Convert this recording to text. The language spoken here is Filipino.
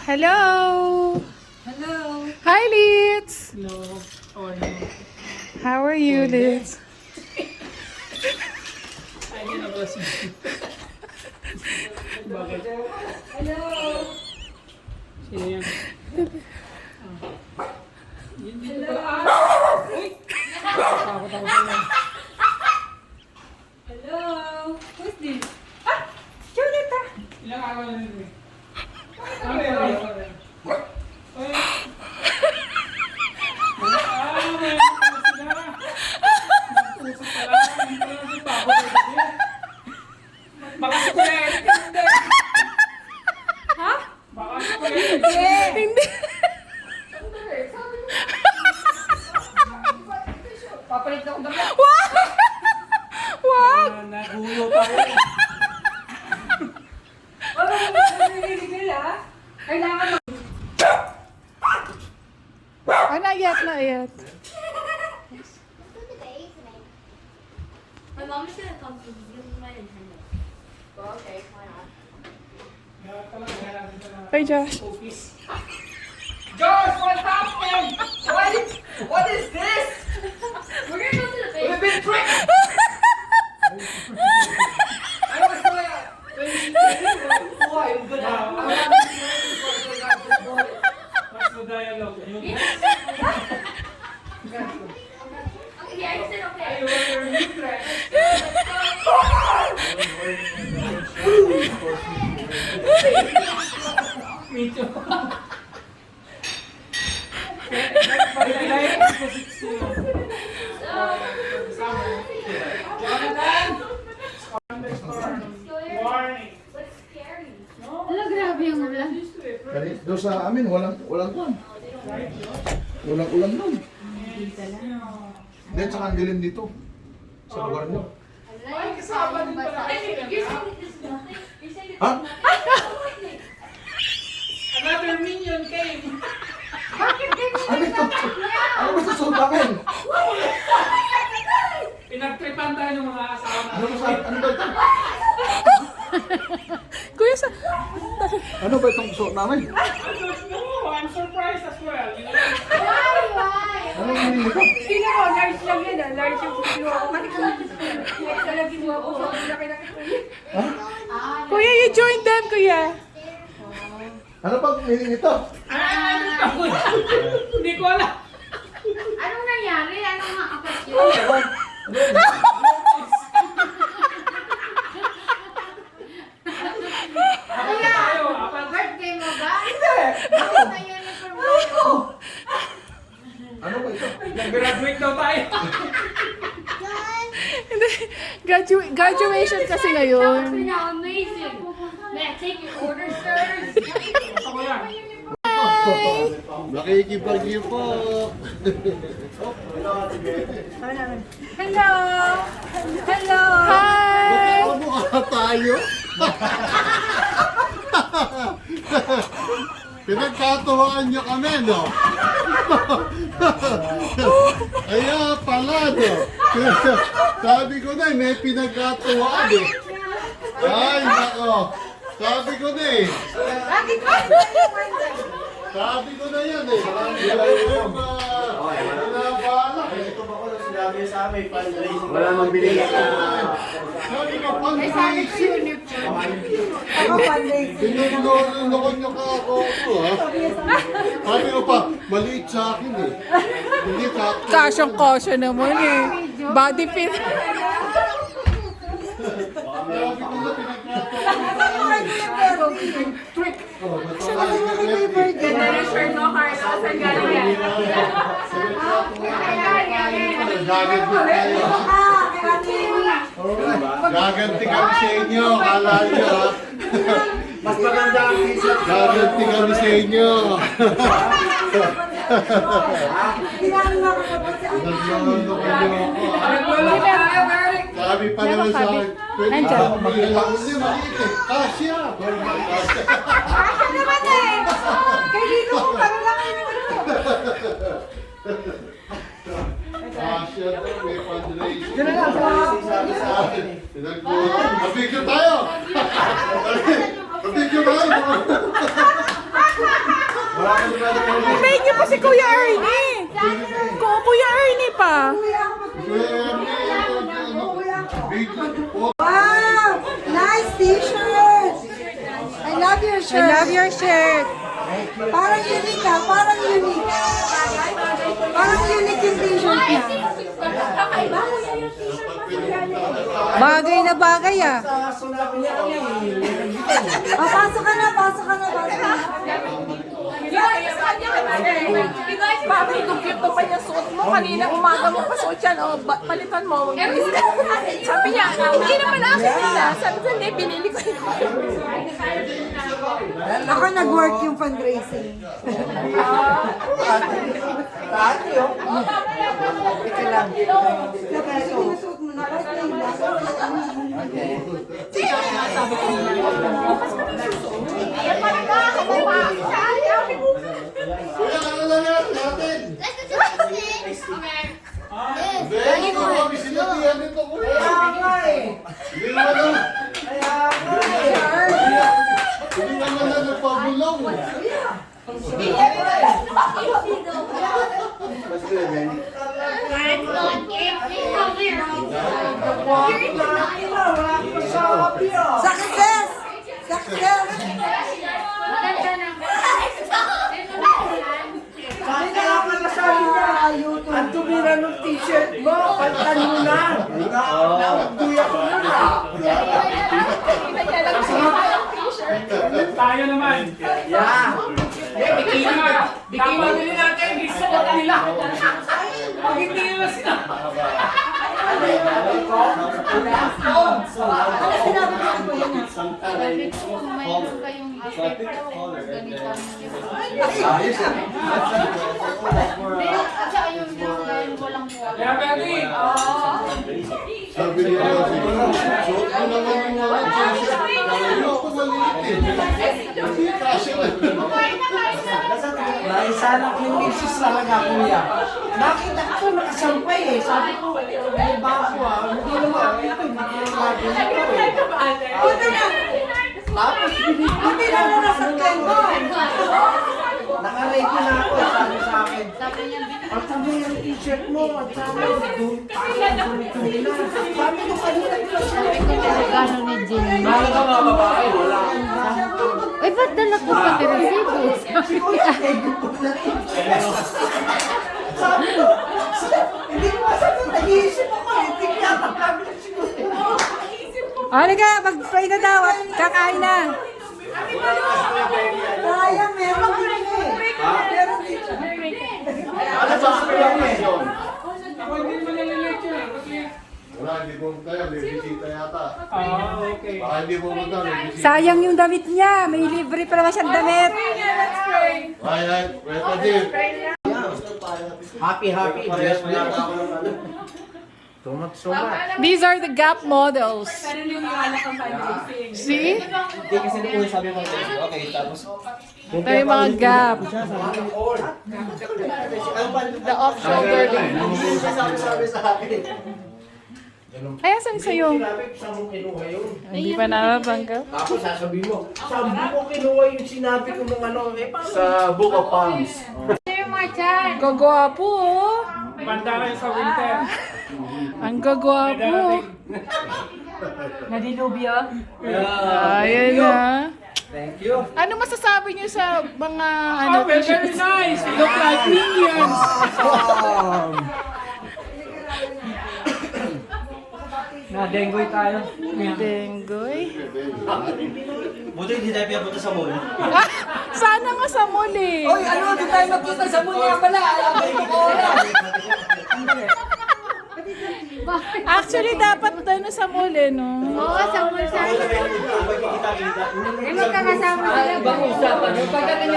Hello! Hello! Hi, Litz! Hello! How are you? How are you, Litz? Ay, hindi na pala si Bakit? Hello! Sino yan? Yun dito pala. Uy! Takot ako sa'yo. Hello! Who's this? Ah! Julita! Ilang araw na rin eh. Ano yan? Uy! May ano pala sila. Nagpusok pala. Hindi pala si Pako dito. Baka si Kuya Eric hindi. Ha? Baka si Kuya Eric. Hindi. Papalit na akong damit. Wag! Nagulo pa rin. Wala mo nililibil ha? Kailangan mo. Ah, not yet, not yet. My mom is gonna come to give me my Nintendo. Okay, why not? Hi, Josh. Josh, what happened? What is this? We're gonna go to the We've basement. been tricked! I was why? What's the dialogue? Okay, I said okay. Me too. Warning. What's scary? Hala, grabe yung ulan. Doon sa amin, walang ulan. Walang ulan doon. Then, saka ang dilim dito. Sa lugar nyo. Ay, kasama din pala. You're saying this is nothing? You're saying this Ha? is nothing? Another minion came. Ano ito? Ano ba susunod namin? Pinagtripan tayo ng mga asawa na. Ano ba ito? Kuya, sa... Ano ba itong suot namin? No, I'm surprised as well. You know? Ano yung hindi ko? Sino ko? Large lang yan ah. Large yung kinuha ko. Mati ko lang yung kinuha ko. Sobrang laki-laki ko yun. Ha? Kuya, you joined them, kuya. Ano bang meaning ito? Hindi ko alam. Anong nangyari? Anong maakat yun? Ano yun? Apat na tayo. Apat. Birthday mo ba? Ano ba ito? Nag-graduate daw tayo. Hindi. Graduation kasi ngayon. Amazing. May I take your order, sirs? Gusto ko yan. Nakikipag-iyo po. Hello! Hello! Hi! Ano ka tayo? Pinagkatuwaan niyo kami, no? Kaya pala, no? Sabi ko na, may pinagkatuwaan, eh. Ay, nako. Sabi ko na, eh. Sabi ko na yan, eh. Pinabalak, eh. Wala mang binigay sa Sabi ko, fundraising. Binulunokon niyo ka ako, ha? Sabi ko pa, maliit sa akin, eh. Hindi ka. Kasyang-kasya naman eh. Body fit. Sabi ko na, pinagkatuwaan Trick! Ganda ng shirt mo, Carlos. Saan galing yan? Gaganti tayo, ha? Gaganti kami sa inyo, kala nyo, ha? mas maganda ang t-shirt. Gaganti kami sa inyo. Naglulunokon niyo ako, ha? Sabi pa naman sa akin, pwede Nandiyan. ka maglalaro. Hindi, maliit, eh. Kasya. Kasya. Kasya naman eh! Kay dito ko, parang lang kayo Kasya daw, may fundraising. Diyan na lang, Sabi sa akin, pinagbuhan. Mabigyo tayo! Mabigyo tayo! Hintayin niyo pa si Kuya Ernie. Kuya Ernie pa. Wow! Nice t-shirt! I love your I shirt. love your shirt. Parang unique ah, parang unique. Parang unique yung t-shirt niya. Bagay na bagay ah. Oh, pasok ka na, pasok ka na, pasok ka na. Bakit kung cute pa niya suot mo? Kanina umaga mo pa suot yan. O, palitan mo. Sabi niya, hindi naman akin nila. Sabi ko, hindi, binili ko yun. Ako nag-work yung fundraising. Sinusuot mo na, bakit na yung Kuya, ano lang yan natin? Hindi ko kami sinatihan nito, kuya. Hindi naman na. Hindi naman na nagpabulaw. Success! Success! Ang tumira ng t-shirt mo, pantan mo na. Naugduya ko na. Tayo naman. Yeah. Bikini nila natin, isuot nila. Pag hindi nila sila. Sabi ko, kung mayroon kayong effect daw, ganito ang Ayos yan. At saka yung walang buwan. Kaya pwede. Sabi niya kasi, suot mo naman yung mga t-shirt. Ayaw ko maliit eh. Hindi kasi Dahil sana yung misis talaga, kuya. Nakita ko nakasampay eh. Sabi ko, may bago ah. Hindi naman ito, hindi Punta na! Tapos binigyan Hindi na na nasakyan mo! naka-ready na ako. Sabi sa akin, Sabi niya, ang sabi yung t-shirt mo, at sabi doon, parang nila. Sabi ko kanina, sabi ko na regalo ni Jenny. mahal ka mga babae, wala. Uy, ba't dala ko pati resibo? Sabi ko, sabi ko, hindi ko masagot, nag-iisip ako eh. Tignan, sabi ko siguro. Halika, mag-pray na daw at kakain na. Sayang, meron din eh. Meron din siya. ano ba ang reaction? Ako hindi mo nalilate yun. Wala, hindi po tayo. May bisita yata. Okay. Baka hindi po magka, may bisita. Sayang yung damit niya. May libre pa naman siyang damit. Ay, ay, weta din. Happy, bless mo yata ako ng ano. Sumat. These are the Gap models. See? Hindi kasi nung una sabi ko, okay, tapos. Ito yung mga Gap. The off-shoulder din. Sabi sa akin. Ay, asan sa'yo? Saan mo kinuha yun? Hindi pa nakatanggap. Tapos sasabihin mo, saan mo kinuha yung sinabi ko nung ano, eh paano? Sa Book of Palms. Gagwapo oh. Banda kayo sa winter. Ang gagwapo. Nadinubia. Ayan na. Thank you. Ano masasabi niyo sa mga ano Oh, well, very nice. We look like minions. Na-dengoy tayo. Denggoy? Buti hindi tayo piyapunta sa mall. Sana nga sa mall eh. Uy, ano? Doon tayo magpunta sa muna pala. Alam ko oras. Actually, dapat ano sa mall eh, no? Oo, sa bulsa. Kita-kita. Eh, magkakasama sila. Ibang usapan. Pagdating